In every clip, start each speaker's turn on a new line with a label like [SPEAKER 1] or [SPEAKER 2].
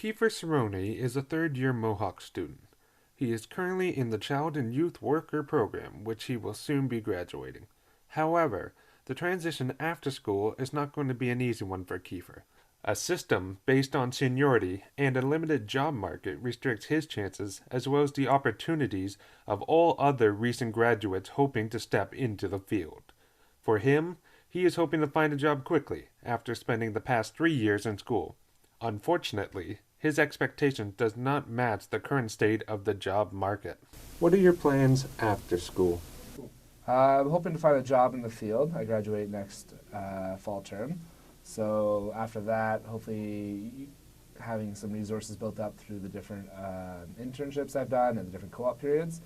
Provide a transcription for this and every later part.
[SPEAKER 1] Keifer is a third-year Mohawk student. He is currently in the Child and Youth Worker program, which he will soon be graduating. However, the transition after school is not going to be an easy one for Keifer. A system based on seniority and a limited job market restricts his chances as well as the opportunities of all other recent graduates hoping to step into the field. For him, he is hoping to find a job quickly after spending the past 3 years in school. Unfortunately, his expectation does not match the current state of the job market. What are your plans after school?
[SPEAKER 2] I'm hoping to find a job in the field. I graduate next fall term. So after that, hopefully having some resources built up through the different internships I've done and the different co-op periods,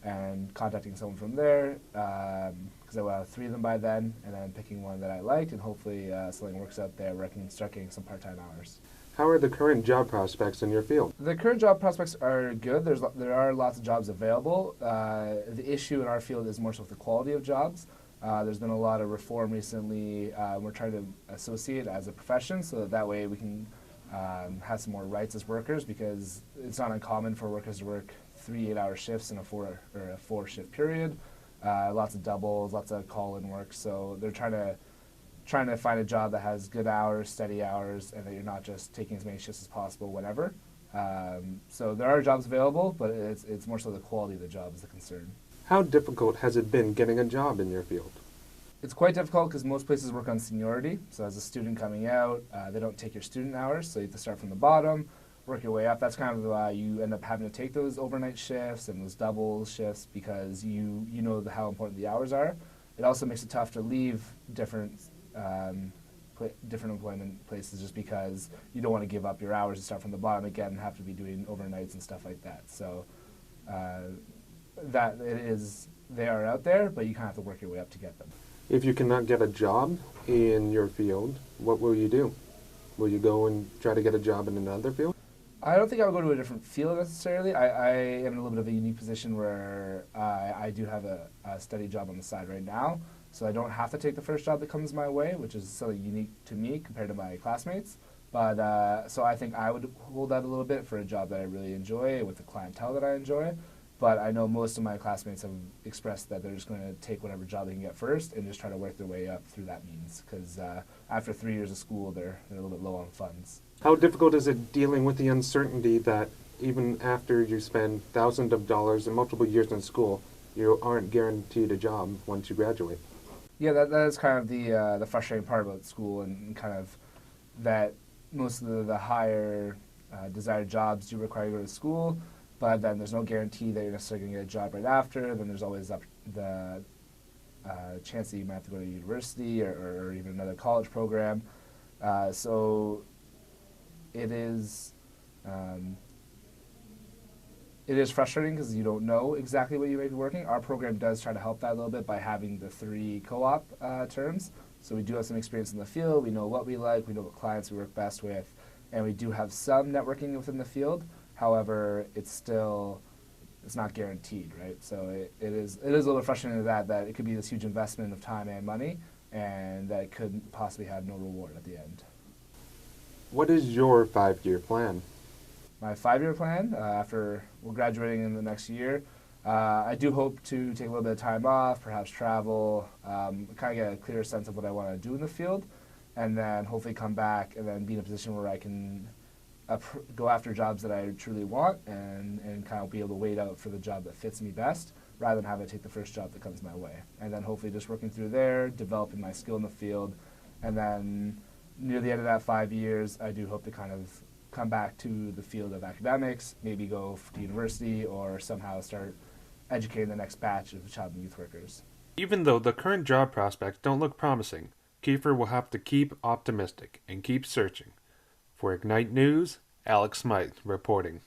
[SPEAKER 2] and contacting someone from there, because I will have 3 of them by then, and then picking one that I liked, and hopefully something works out there where I can start getting some part-time hours.
[SPEAKER 1] How are the current job prospects in your field?
[SPEAKER 2] The current job prospects are good. There are lots of jobs available. The issue in our field is more so with the quality of jobs. There's been a lot of reform recently. We're trying to associate as a profession so that way we can have some more rights as workers, because it's not uncommon for workers to work 3 8-hour shifts in a 4-shift period. Lots of doubles, lots of call-in work. So they're trying to find a job that has good hours, steady hours, and that you're not just taking as many shifts as possible whenever. So there are jobs available, but it's more so the quality of the job is the concern.
[SPEAKER 1] How difficult has it been getting a job in your field?
[SPEAKER 2] It's quite difficult because most places work on seniority. So as a student coming out, they don't take your student hours, so you have to start from the bottom, work your way up. That's kind of why you end up having to take those overnight shifts and those double shifts, because you know how important the hours are. It also makes it tough to leave different employment places just because you don't want to give up your hours and start from the bottom again and have to be doing overnights and stuff like that. So they are out there, but you kind of have to work your way up to get them.
[SPEAKER 1] If you cannot get a job in your field, what will you do? Will you go and try to get a job in another field?
[SPEAKER 2] I don't think I would go to a different field necessarily. I am in a little bit of a unique position where I do have a steady job on the side right now, so I don't have to take the first job that comes my way, which is something unique to me compared to my classmates. But so I think I would hold out a little bit for a job that I really enjoy with the clientele that I enjoy. But I know most of my classmates have expressed that they're just going to take whatever job they can get first and just try to work their way up through that means. Because after 3 years of school, they're a little bit low on funds.
[SPEAKER 1] How difficult is it dealing with the uncertainty that even after you spend thousands of dollars and multiple years in school, you aren't guaranteed a job once you graduate?
[SPEAKER 2] Yeah, that is kind of the frustrating part about school, and kind of that most of the higher desired jobs do require you to go to school, but then there's no guarantee that you're necessarily going to get a job right after. Then there's always the chance that you might have to go to university or even another college program. So it is frustrating because you don't know exactly what you may be working. Our program does try to help that a little bit by having the 3 co-op terms. So we do have some experience in the field. We know what we like. We know what clients we work best with. And we do have some networking within the field. However, it's not guaranteed, right? So it is a little bit frustrating that it could be this huge investment of time and money, and that it could possibly have no reward at the end.
[SPEAKER 1] What is your 5-year plan?
[SPEAKER 2] My 5-year plan, after we're graduating in the next year, I do hope to take a little bit of time off, perhaps travel, kind of get a clearer sense of what I want to do in the field, and then hopefully come back and then be in a position where I can go after jobs that I truly want and kind of be able to wait out for the job that fits me best, rather than having to take the first job that comes my way. And then hopefully just working through there, developing my skill in the field, and then near the end of that 5 years, I do hope to kind of come back to the field of academics, maybe go to university, or somehow start educating the next batch of child and youth workers.
[SPEAKER 1] Even though the current job prospects don't look promising, Keifer will have to keep optimistic and keep searching. For Ignite News, Alex Smythe reporting.